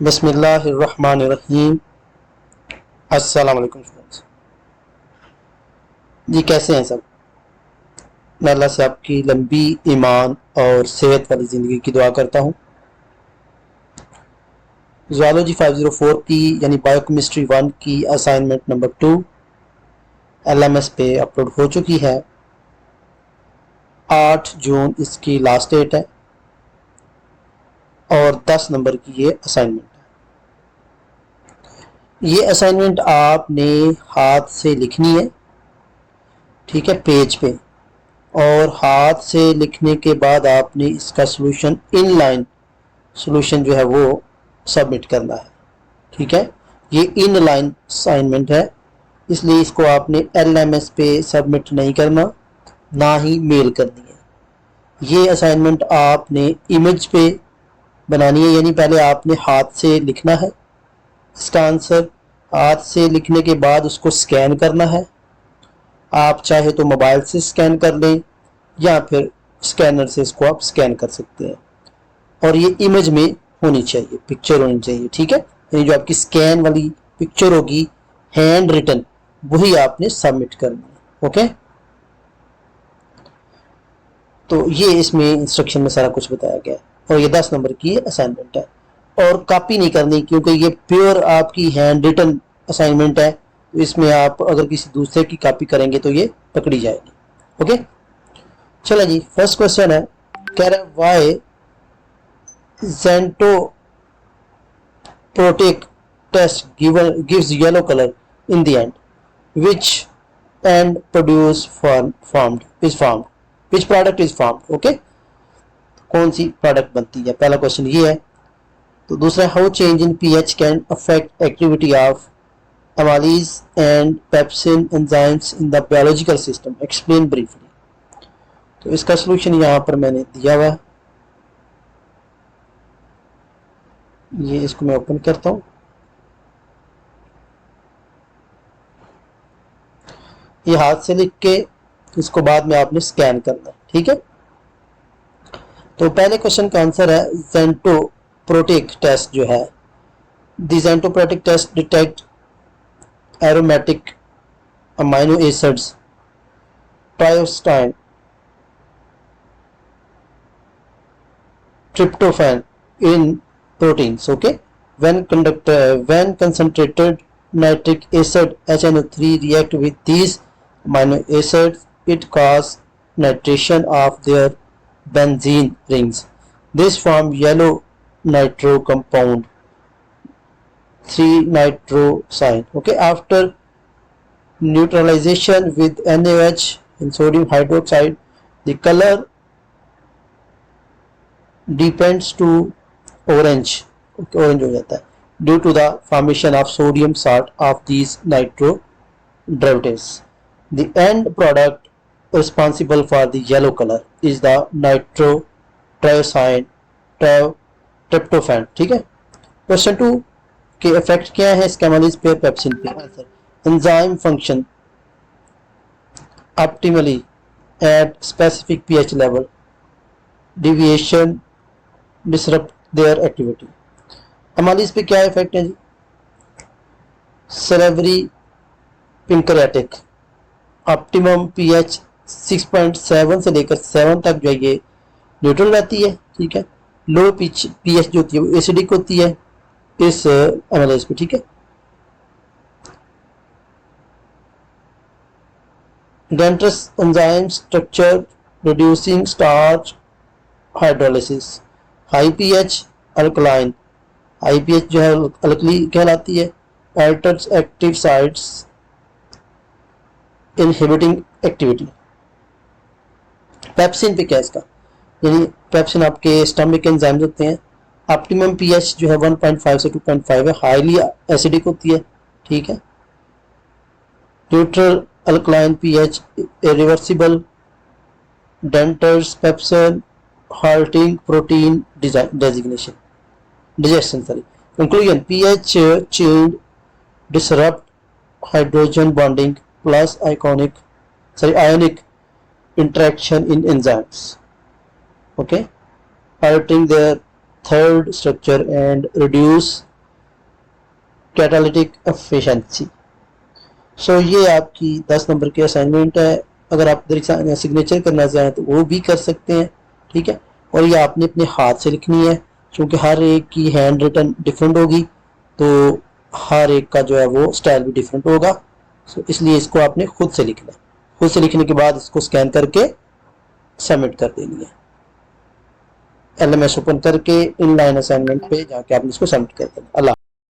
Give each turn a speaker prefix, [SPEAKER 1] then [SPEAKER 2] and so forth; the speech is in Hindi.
[SPEAKER 1] बिस्मिल्लाहिर्रहमानिर्रहीम। अस्सलाम वालेकुम स्टूडेंट्स। जी कैसे हैं सब? मैं अल्लाह से आपकी लंबी ईमान और सेहत वाली ज़िंदगी की दुआ करता हूँ। ज़ूलॉजी 504 की यानी बायोकेमिस्ट्री 1 की असाइनमेंट नंबर 2 LMS पे अपलोड हो चुकी है। 8 जून इसकी लास्ट डेट है और 10 नंबर की ये असाइनमेंट है। ये असाइनमेंट आपने हाथ से लिखनी है, ठीक है, पेज पे, और हाथ से लिखने के बाद आपने इसका सॉल्यूशन इनलाइन सॉल्यूशन जो है वो सबमिट करना है, ठीक है। ये इनलाइन असाइनमेंट है, इसलिए इसको आपने LMS पे सबमिट नहीं करना, ना ही मेल करनी है। ये असाइनमेंट आपने इमेज पे बनानी है, यानी पहले आपने हाथ से लिखना है इसका आंसर, हाथ से लिखने के बाद उसको स्कैन करना है। आप चाहे तो मोबाइल से स्कैन कर लें या फिर स्कैनर से इसको आप स्कैन कर सकते हैं, और ये इमेज में होनी चाहिए, पिक्चर होनी चाहिए, ठीक है। यानी जो आपकी स्कैन वाली पिक्चर होगी हैंड रिटन, वही आपने सबमिट करनी है। ओके, तो ये इसमें इंस्ट्रक्शन में सारा कुछ बताया गया है, और ये 10 नंबर की असाइनमेंट है, और कॉपी नहीं करनी क्योंकि ये प्योर आपकी हैंड रिटन असाइनमेंट है। तो इसमें आप अगर किसी दूसरे की कॉपी करेंगे तो ये पकड़ी जाएगी। ओके, चलो जी, फर्स्ट क्वेश्चन है, कह रहा है Y Xentoprotic test gives yellow color in the end. Which end produce formed is formed? Which product is formed? Okay, कौन सी प्रोडक्ट बनती है, पहला क्वेश्चन ये है। तो दूसरा, how change in pH can affect activity of amylase and pepsin enzymes in the biological system? Explain briefly. तो इसका सॉल्यूशन यहाँ पर मैंने दिया हुआ है, ये इसको मैं ओपन करता हूँ। ये हाथ से लिख के इसको बाद में आपने स्कैन करना है, ठीक है। तो पहले क्वेश्चन का आंसर है ज़ेंटोप्रोटिक टेस्ट जो है, the xanthoproteic test detect aromatic amino acids tyrosine tryptophan in proteins. Okay, when concentrated nitric acid HNO3 react with these amino acids, it causes nitration of their benzene rings. This form yellow nitro compound 3-nitrosine. Okay, after neutralization with NaOH and sodium hydroxide, the color depends to orange, orange हो जाता है, due to the formation of sodium salt of these nitro derivatives. The end product responsible for the yellow colour is the nitro tyrosine tryptophan, ठीक है। क्वेश्चन 2 के इफेक्ट क्या है स्कैमलीज पे, पेप्सिन पे। Answer, enzyme function optimally at specific pH level, deviation disrupt their activity. Amylase पे क्या इफेक्ट है जी, सेलेवरी पिंक्रियाटिक, ऑप्टिमम pH 6.7 से लेकर 7 तक जो है ये न्यूट्रल रहती है, ठीक है। लो pH जो होती है वो एसिडिक होती है इस अमालिस पे, ठीक है। Denatures enzyme structure reducing starch hydrolysis, high pH alkaline, high pH जो है अल्कली कहलाती है, alters active sites inhibiting activity. Pepsin पे क्या है इसका, यानी पेप्सिन आपके स्टमक एंजाइम्स होते हैं, ऑप्टिमम pH जो है 1.5 से 2.5 है, हाईली एसिडिक होती है, ठीक है। Neutral alkaline pH, irreversible, denatures pepsin halting protein digestion. Conclusion, pH change disrupt hydrogen bonding plus ionic interaction in enzymes, okay, halting their third structure and reduce catalytic efficiency. So ये आपकी 10 नंबर की असाइनमेंट है। अगर आप सिग्नेचर करना चाहें तो वो भी कर सकते हैं, ठीक है। और ये आपने अपने हाथ से लिखनी है, क्योंकि हर एक की हैंड रिटन डिफरेंट होगी, तो हर एक का जो है वो स्टाइल भी डिफरेंट होगा। सो इसलिए इसको आपने खुद से लिखना है। खुद से लिखने के बाद इसको स्कैन करके सबमिट कर देनी है। LMS ओपन करके इनलाइन असाइनमेंट पे जाके आपने इसको सबमिट कर देना। अल्लाह।